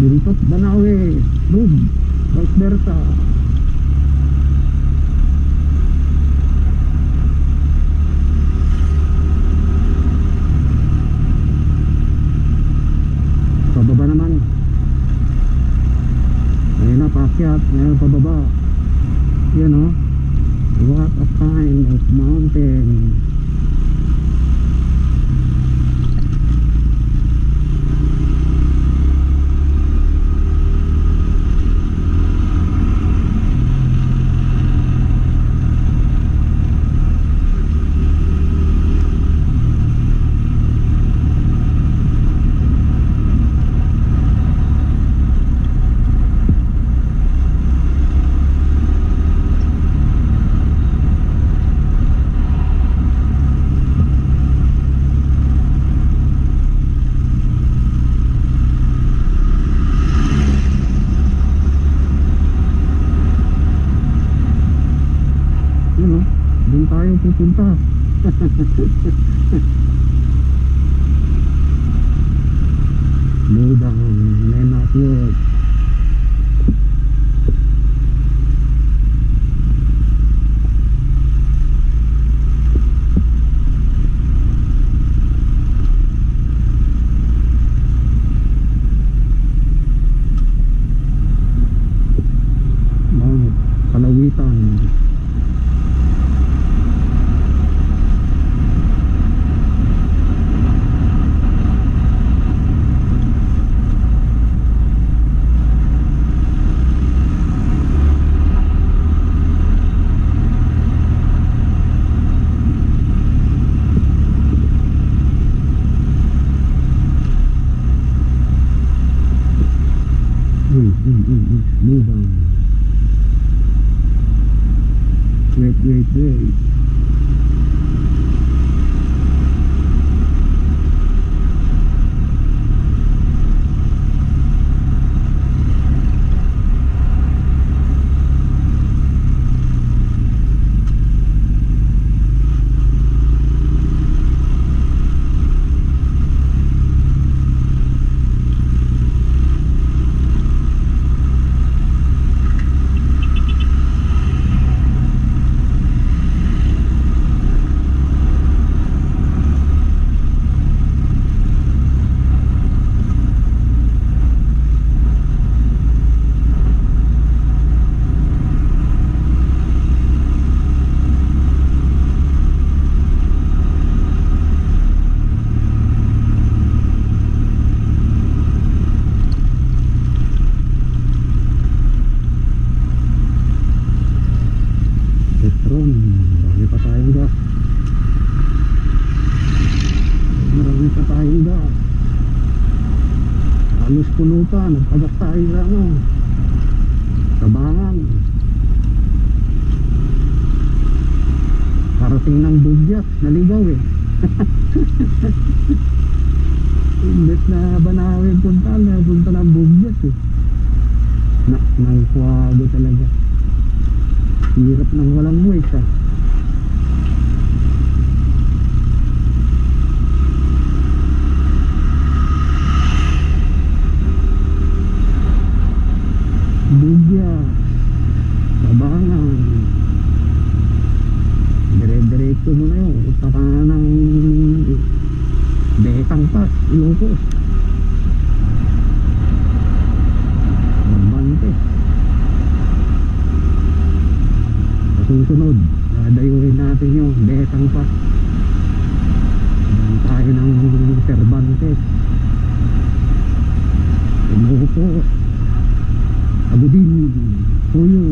Buntot Banawe Road, vice versa. Pababa naman. Ayun na, paakyat. Ngayon pababa. Yan o. What a kind of mountain. Doon tayo pupunta. Lubang Nenaswood. Palawitan. Lubang. Wait. Marami pa tayong gas. Halos puno pa. Nagpagas tayo sa Tabangan. Parating ng Bugyat. Naligaw Imbes na Banawe punta ng Bugyat Nangkuwago talaga. Hirap ng walang buwis Bugyat, Tabangan. Dire-diretso mo na yun. Punta ka ng Betang Pass, Ilocos. Bante. Susunod, dayuhin natin yung Betang Pass. Dan tayo ng Cervantes, Ilocos, Agudin, Puyo.